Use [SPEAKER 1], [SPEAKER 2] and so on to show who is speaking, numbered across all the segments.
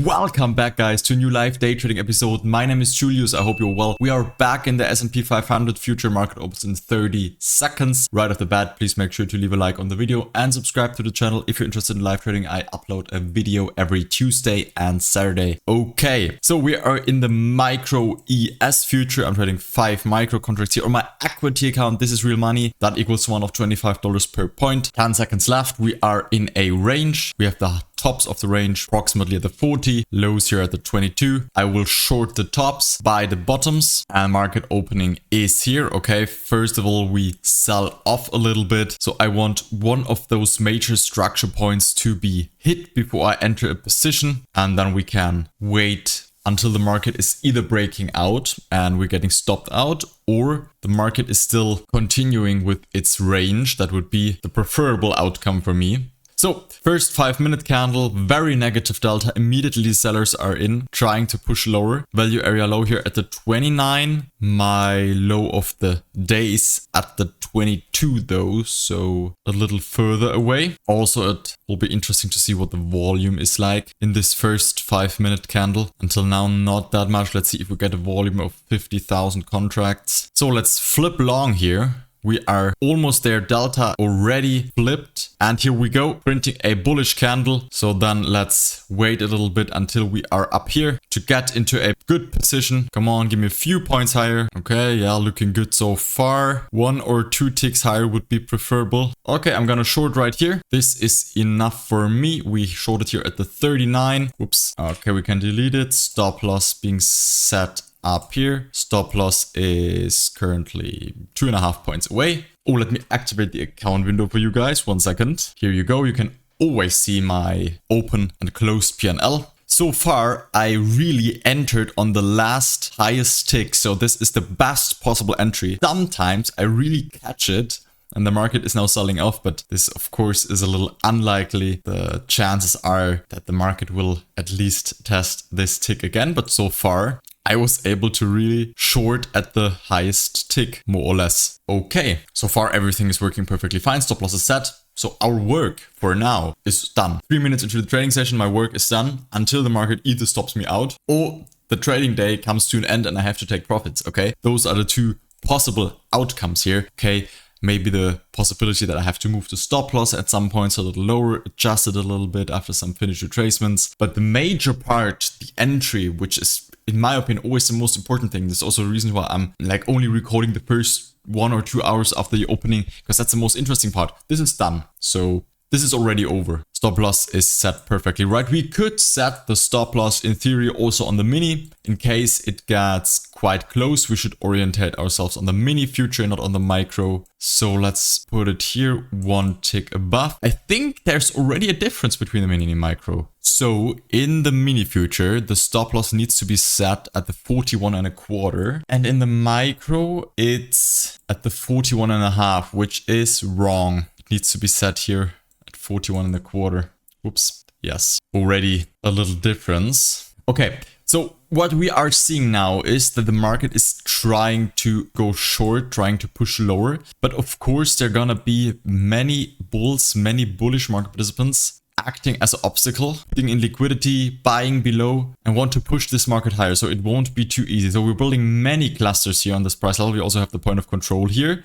[SPEAKER 1] Welcome back, guys, to a new live day trading episode. My name is Julius. I hope you're well. We are back in the S&P 500 future market opens in 30 seconds. Right off the bat, please make sure to leave a like on the video and subscribe to the channel if you're interested in live trading. I upload a video every Tuesday and Saturday. Okay, so we are in the micro ES future. I'm trading 5 micro contracts here on my equity account. This is real money. That equals one of $25 per point. 10 seconds left. We are in a range. We have the tops of the range approximately at the 40, lows here at the 22. I will short the tops, buy the bottoms, and market opening is here. Okay, first of all, we sell off a little bit. So I want one of those major structure points to be hit before I enter a position, and then we can wait until the market is either breaking out and we're getting stopped out, or the market is still continuing with its range. That would be the preferable outcome for me. So first 5-minute candle, very negative delta. Immediately sellers are in, trying to push lower. Value area low here at the 29. My low of the days at the 22 though, so a little further away. Also, it will be interesting to see what the volume is like in this first 5-minute candle. Until now, not that much. Let's see if we get a volume of 50,000 contracts. So let's flip long here. We are almost there, delta already flipped. And here we go, printing a bullish candle. So then let's wait a little bit until we are up here to get into a good position. Come on, give me a few points higher. Okay, yeah, looking good so far. 1 or 2 ticks higher would be preferable. Okay, I'm gonna short right here. This is enough for me. We shorted here at the 39. Whoops. Okay, we can delete it. Stop loss being set up here. Stop loss is currently 2.5 points away. Oh, let me activate the account window for you guys. 1 second. Here you go. You can always see my open and closed P&L. So far, I really entered on the last highest tick. So this is the best possible entry. Sometimes I really catch it and the market is now selling off, but this of course is a little unlikely. The chances are that the market will at least test this tick again, but so far I was able to really short at the highest tick, more or less. Okay, so far everything is working perfectly fine. Stop loss is set. So our work for now is done. 3 minutes into the trading session, my work is done until the market either stops me out or the trading day comes to an end and I have to take profits, okay? Those are the two possible outcomes here, okay? Maybe the possibility that I have to move the stop loss at some points a little lower, adjust it a little bit after some finished retracements. But the major part, the entry, which is in my opinion always the most important thing. This is also a reason why I'm like only recording the first 1 or 2 hours after the opening, because that's the most interesting part. This is done. So this is already over. Stop loss is set perfectly right. We could set the stop loss in theory also on the mini. In case it gets quite close, we should orientate ourselves on the mini future, not on the micro. So let's put it here 1 tick above. I think there's already a difference between the mini and micro. So in the mini future, the stop loss needs to be set at the 41.25. And in the micro, it's at the 41.5, which is wrong. It needs to be set here 41.25. Whoops. Yes, already a little difference. Okay, so what we are seeing now is that the market is trying to go short, trying to push lower. But of course, there are gonna be many bulls, many bullish market participants acting as an obstacle, putting in liquidity, buying below, and want to push this market higher. So it won't be too easy. So we're building many clusters here on this price level. We also have the point of control here.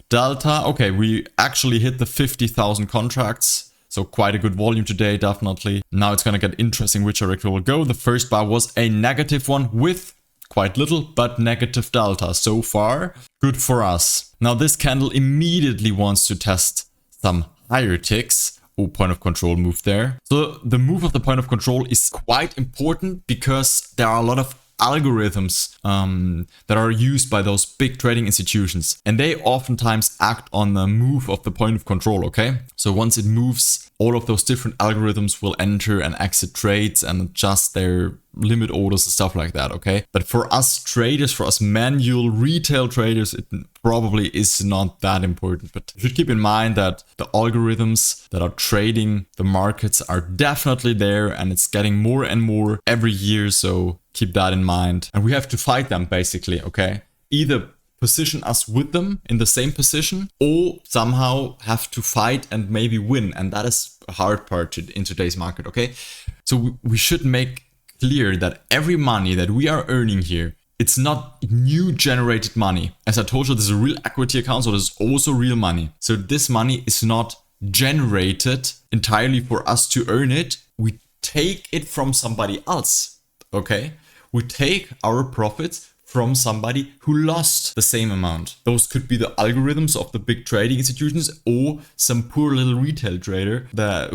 [SPEAKER 1] Delta, okay, we actually hit the 50,000 contracts. So quite a good volume today, definitely. Now it's gonna get interesting which direction will go. The first bar was a negative one with quite little, but negative delta. So far, good for us. Now this candle immediately wants to test some higher ticks. Oh, point of control move there. So the move of the point of control is quite important because there are a lot of algorithms that are used by those big trading institutions, and they oftentimes act on the move of the point of control. Okay, so once it moves, all of those different algorithms will enter and exit trades and adjust their limit orders and stuff like that. Okay, but for us traders, for us manual retail traders, it probably is not that important. But you should keep in mind that the algorithms that are trading the markets are definitely there, and it's getting more and more every year. So keep that in mind, and we have to fight them basically. Okay, either position us with them in the same position, or somehow have to fight and maybe win. And that is a hard part in today's market, okay? So we should make clear that every money that we are earning here, it's not new generated money. As I told you, this is a real equity account, so this is also real money. So this money is not generated entirely for us to earn it. We take it from somebody else, okay? We take our profits from somebody who lost the same amount. Those could be the algorithms of the big trading institutions or some poor little retail trader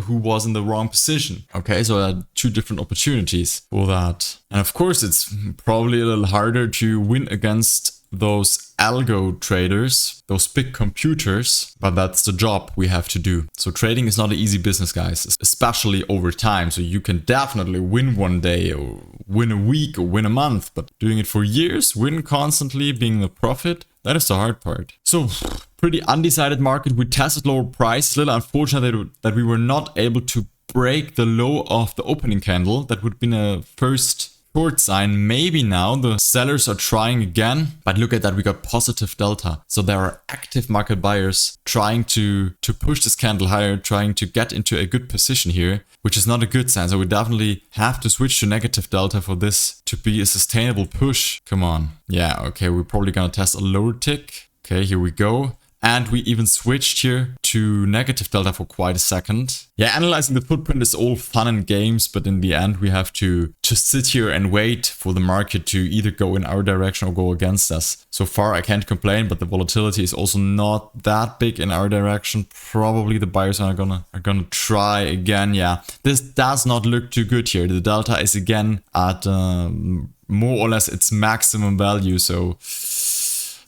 [SPEAKER 1] who was in the wrong position. Okay, so there are two different opportunities for that. And of course, it's probably a little harder to win against those algo traders, those big computers, but that's the job we have to do. So trading is not an easy business, guys, especially over time. So you can definitely win one day or win a week or win a month, but doing it for years, win constantly, being the profit, that is the hard part. So pretty undecided market. We tested lower price. A little unfortunate that we were not able to break the low of the opening candle. That would have been a first short sign. Maybe now the sellers are trying again, but look at that, we got positive delta. So there are active market buyers trying to push this candle higher, trying to get into a good position here, which is not a good sign. So we definitely have to switch to negative delta for this to be a sustainable push. Come on. Yeah, okay, we're probably gonna test a lower tick. Okay, here we go. And we even switched here to negative delta for quite a second. Yeah, analyzing the footprint is all fun and games, but in the end, we have to just sit here and wait for the market to either go in our direction or go against us. So far, I can't complain, but the volatility is also not that big in our direction. Probably the buyers are gonna try again. Yeah, this does not look too good here. The delta is again at more or less its maximum value. So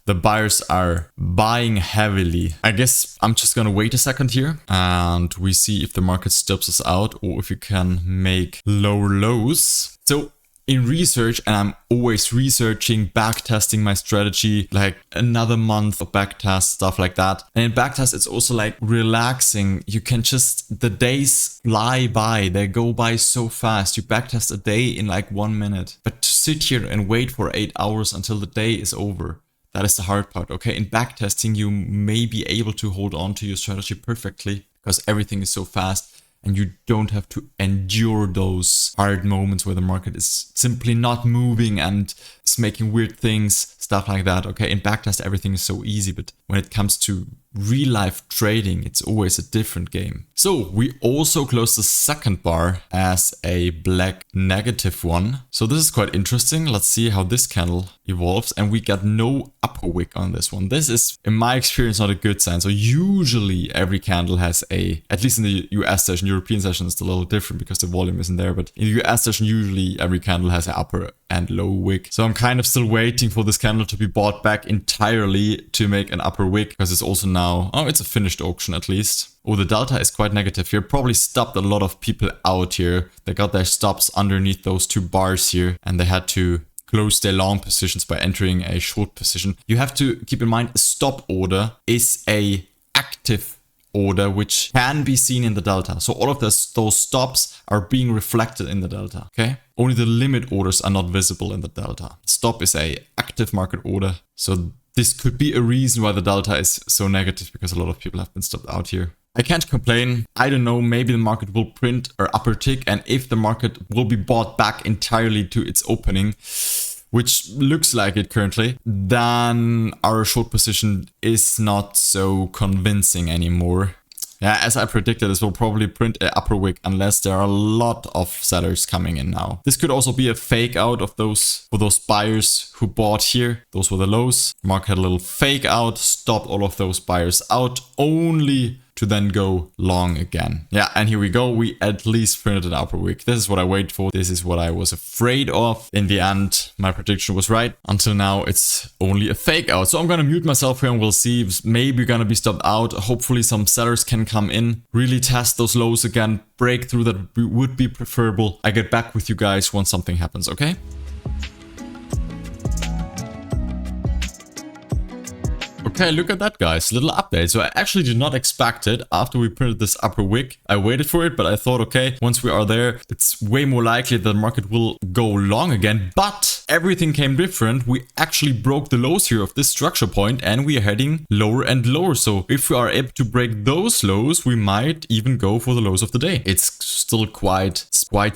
[SPEAKER 1] the buyers are buying heavily. I guess I'm just gonna wait a second here and we see if the market stops us out or if we can make lower lows. So in research, and I'm always researching, backtesting my strategy, like another month of backtest, stuff like that. And in backtest, it's also like relaxing. You can just, the days fly by, they go by so fast. You backtest a day in like 1 minute, but to sit here and wait for 8 hours until the day is over, that is the hard part, okay? In backtesting, you may be able to hold on to your strategy perfectly because everything is so fast and you don't have to endure those hard moments where the market is simply not moving and is making weird things, stuff like that, okay? In backtest, everything is so easy, but when it comes to real life trading, it's always a different game. So we also closed the second bar as a black negative one. So this is quite interesting. Let's see how this candle evolves. And we got no upper wick on this one. This is, in my experience, not a good sign. So usually every candle has at least in the US session, European session is a little different because the volume isn't there. But in the US session, usually every candle has an upper and low wick. So I'm kind of still waiting for this candle to be bought back entirely to make an upper wick because it's also now, oh, it's a finished auction at least. Oh, the delta is quite negative here. Probably stopped a lot of people out here. They got their stops underneath those two bars here and they had to close their long positions by entering a short position. You have to keep in mind a stop order is a active order which can be seen in the delta. So all of those stops are being reflected in the delta, okay? Only the limit orders are not visible in the delta. Stop is a active market order. So this could be a reason why the delta is so negative because a lot of people have been stopped out here. I can't complain. I don't know, maybe the market will print or upper tick, and if the market will be bought back entirely to its opening, which looks like it currently, then our short position is not so convincing anymore. Yeah, as I predicted, this will probably print an upper wick unless there are a lot of sellers coming in now. This could also be a fake out of those, for those buyers who bought here. Those were the lows. Market had a little fake out, stopped all of those buyers out, only to then go long again. Yeah, and here we go. We at least printed an upper wick. This is what I waited for. This is what I was afraid of. In the end, my prediction was right. Until now, it's only a fake out. So I'm gonna mute myself here and we'll see. Maybe gonna be stopped out. Hopefully some sellers can come in, really test those lows again, break through. That would be preferable. I get back with you guys once something happens, okay? Okay, look at that, guys. Little update. So I actually did not expect it after we printed this upper wick. I waited for it, but I thought, okay, once we are there, it's way more likely that the market will go long again. But everything came different. We actually broke the lows here of this structure point and we are heading lower and lower. So if we are able to break those lows, we might even go for the lows of the day. It's still quite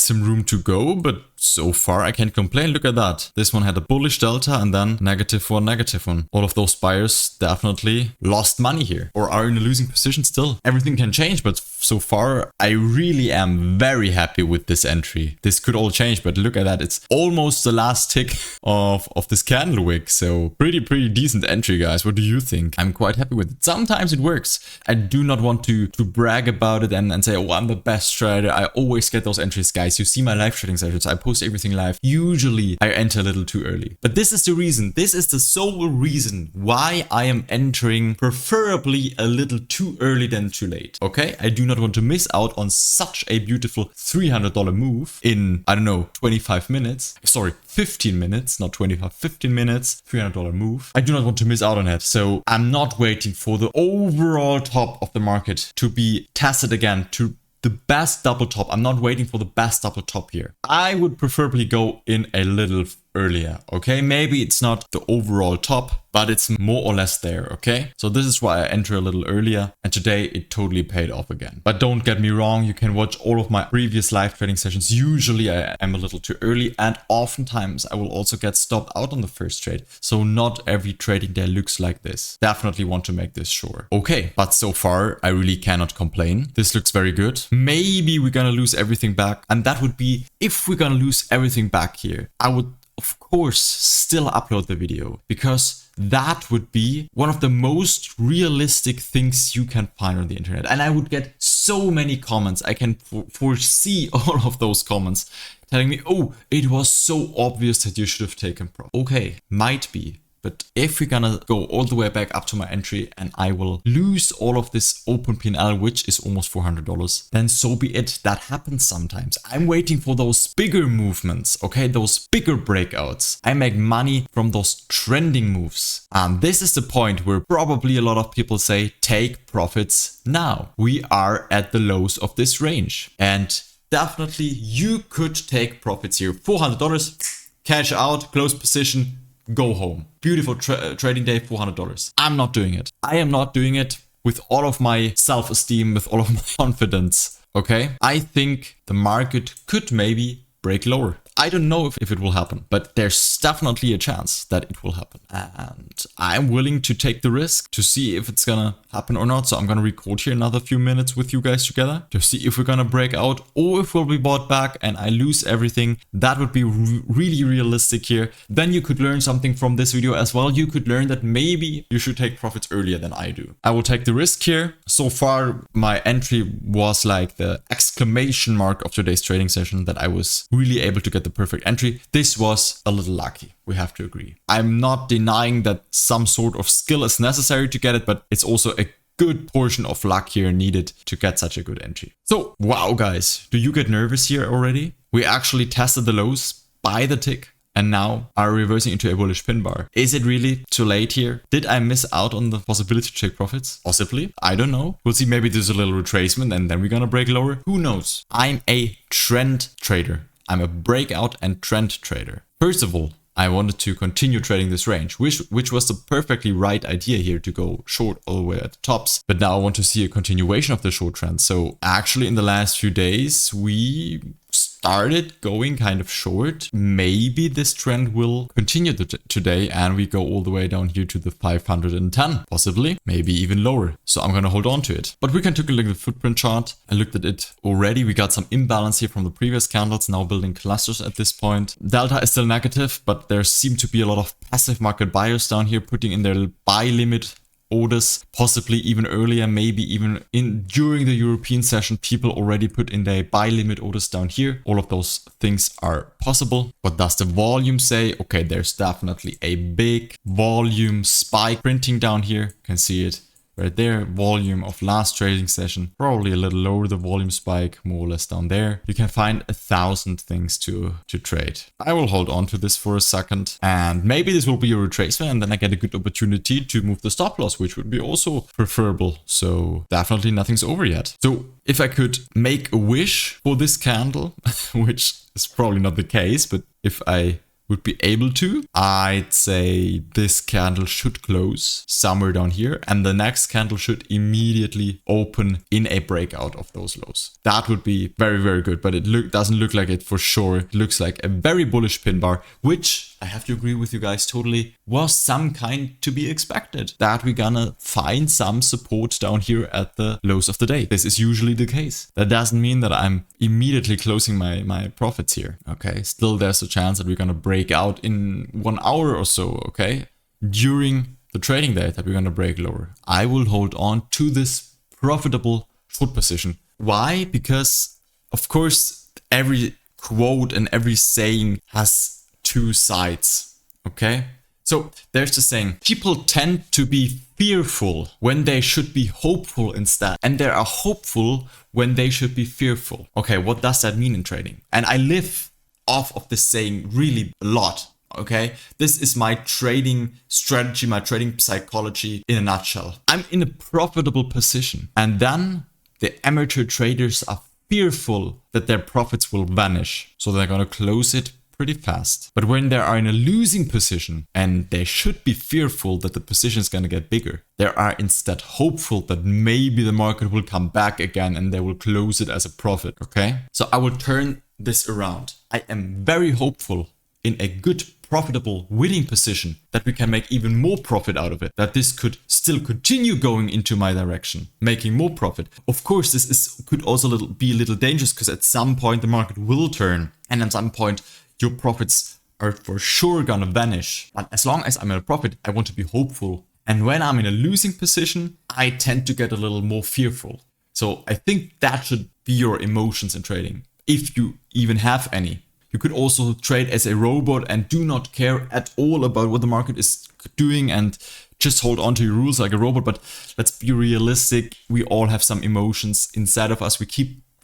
[SPEAKER 1] some room to go, but so far I can't complain. Look at that. This one had a bullish delta and then negative one. All of those buyers definitely lost money here or are in a losing position still. Everything can change, but so far I really am very happy with this entry. This could all change, but look at that. It's almost the last tick of this candle wick. So pretty decent entry, guys. What do you think? I'm quite happy with it. Sometimes it works. I do not want to brag about it and say, oh, I'm the best trader. I always get those entries, guys. You see my live trading sessions. I post everything live. Usually I enter a little too early. But this is the reason. This is the sole reason why I am entering preferably a little too early than too late. Okay? I do not want to miss out on such a beautiful $300 move in, I don't know, 25 minutes. Sorry, 15 minutes, not 25, 15 minutes, $300 move. I do not want to miss out on it. So I'm not waiting for the overall top of the market to be tested again, to the best double top. I'm not waiting for the best double top here. I would preferably go in a little earlier, okay? Maybe it's not the overall top, but it's more or less there, okay? So this is why I enter a little earlier, and today it totally paid off again. But don't get me wrong, you can watch all of my previous live trading sessions. Usually I am a little too early, and oftentimes I will also get stopped out on the first trade. So not every trading day looks like this. Definitely want to make this sure. Okay, but so far I really cannot complain. This looks very good. Maybe we're gonna lose everything back, and that would be, if we're gonna lose everything back here, I would of course still upload the video, because that would be one of the most realistic things you can find on the internet. And I would get so many comments. I can foresee all of those comments telling me, oh, it was so obvious that you should have taken profit. Okay, might be. But if we're gonna go all the way back up to my entry and I will lose all of this open P&L, which is almost $400, then so be it. That happens sometimes. I'm waiting for those bigger movements, okay? Those bigger breakouts. I make money from those trending moves. And this is the point where probably a lot of people say, take profits now. We are at the lows of this range. And definitely you could take profits here. $400, cash out, close position, go home. Beautiful trading day, $400. I'm not doing it. I am not doing it with all of my self-esteem, with all of my confidence. Okay? I think the market could maybe break lower. I don't know if it will happen, but there's definitely a chance that it will happen. And I'm willing to take the risk to see if it's gonna happen or not. So I'm gonna record here another few minutes with you guys together to see if we're gonna break out or if we'll be bought back and I lose everything. That would be really realistic here. Then you could learn something from this video as well. You could learn that maybe you should take profits earlier than I do. I will take the risk here. So far, my entry was like the exclamation mark of today's trading session, that I was really able to get the perfect entry. This was a little lucky, we have to agree. I'm not denying that some sort of skill is necessary to get it, but it's also a good portion of luck here needed to get such a good entry. So, wow guys, do you get nervous here already? We actually tested the lows by the tick and now are reversing into a bullish pin bar. Is it really too late here? Did I miss out on the possibility to take profits? Possibly. I don't know. We'll see. Maybe there's a little retracement and then we're gonna break lower. Who knows? I'm a trend trader. I'm a breakout and trend trader. First of all, I wanted to continue trading this range, which was the perfectly right idea here, to go short all the way at the tops. But now I want to see a continuation of the short trend. So actually in the last few days, we started going kind of short. Maybe this trend will continue today and we go all the way down here to the 510, possibly, maybe even lower. So I'm going to hold on to it. But we can take a look at the footprint chart. I looked at it already. We got some imbalance here from the previous candles, now building clusters at this point. Delta is still negative, but there seem to be a lot of passive market buyers down here putting in their buy limit orders, possibly even earlier, maybe even during the European session, people already put in their buy limit orders down here. All of those things are possible. What does the volume say? Okay, there's definitely a big volume spike printing down here. You can see it right there. Volume of last trading session, probably a little lower, the volume spike, more or less down there. You can find 1,000 things to trade. I will hold on to this for a second and maybe this will be a retracement and then I get a good opportunity to move the stop loss, which would be also preferable. So definitely nothing's over yet. So if I could make a wish for this candle, which is probably not the case, but if I would be able to. I'd say this candle should close somewhere down here, and the next candle should immediately open in a breakout of those lows. That would be very, very good, but it doesn't look like it for sure. It looks like a very bullish pin bar, which I have to agree with you guys totally was some kind to be expected, that we're gonna find some support down here at the lows of the day. This is usually the case. That doesn't mean that I'm immediately closing my profits here. Okay, still there's a chance that we're gonna break out in 1 hour or so. Okay, during the trading day that we're gonna break lower. I will hold on to this profitable short position. Why? Because of course every quote and every saying has two sides. Okay, so there's the saying, people tend to be fearful when they should be hopeful instead, and they are hopeful when they should be fearful. Okay, what does that mean in trading? And I live off of this saying really a lot. Okay, this is my trading strategy, my trading psychology in a nutshell. I'm in a profitable position, and then the amateur traders are fearful that their profits will vanish, so they're gonna close it pretty fast. But when they are in a losing position and they should be fearful that the position is going to get bigger, they are instead hopeful that maybe the market will come back again and they will close it as a profit. Okay, so I will turn this around. I am very hopeful in a good, profitable, winning position that we can make even more profit out of it, that this could still continue going into my direction, making more profit. Of course, this could also be a little dangerous, because at some point the market will turn, and at some point your profits are for sure gonna vanish. But as long as I'm in a profit, I want to be hopeful. And when I'm in a losing position, I tend to get a little more fearful. So I think that should be your emotions in trading, if you even have any. You could also trade as a robot and do not care at all about what the market is doing and just hold on to your rules like a robot. But let's be realistic. We all have some emotions inside of us. We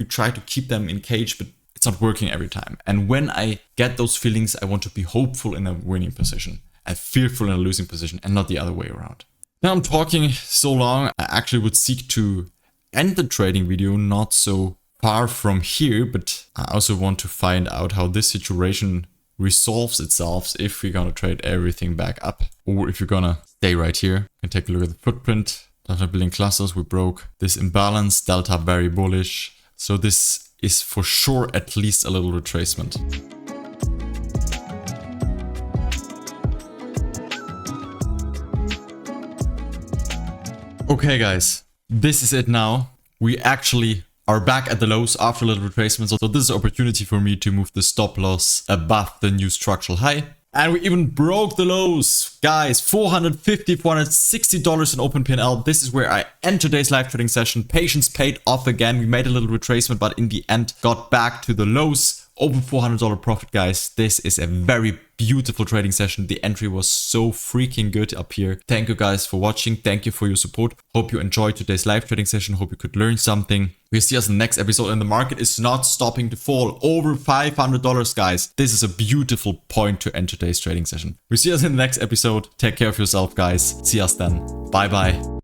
[SPEAKER 1] try to keep them in cage, but it's not working every time. And when I get those feelings, I want to be hopeful in a winning position and fearful in a losing position, and not the other way around. Now I'm talking so long, I actually would seek to end the trading video not so far from here, but I also want to find out how this situation resolves itself if we're gonna trade everything back up, or if you're gonna stay right here. You can take a look at the footprint. Delta building clusters, we broke this imbalance. Delta very bullish. So this is for sure at least a little retracement. Okay guys, this is it now. We actually are back at the lows after a little retracement. So this is an opportunity for me to move the stop loss above the new structural high. And we even broke the lows, guys. $450, $460 in open P&L. This is where I end today's live trading session. Patience paid off again. We made a little retracement, but in the end got back to the lows. Over $400 profit, guys. This is a very beautiful trading session. The entry was so freaking good up here. Thank you guys for watching. Thank you for your support. Hope you enjoyed today's live trading session. Hope you could learn something. We'll see us in the next episode, and the market is not stopping to fall. Over $500, guys. This is a beautiful point to end today's trading session. We'll see us in the next episode. Take care of yourself, guys. See us then. Bye bye.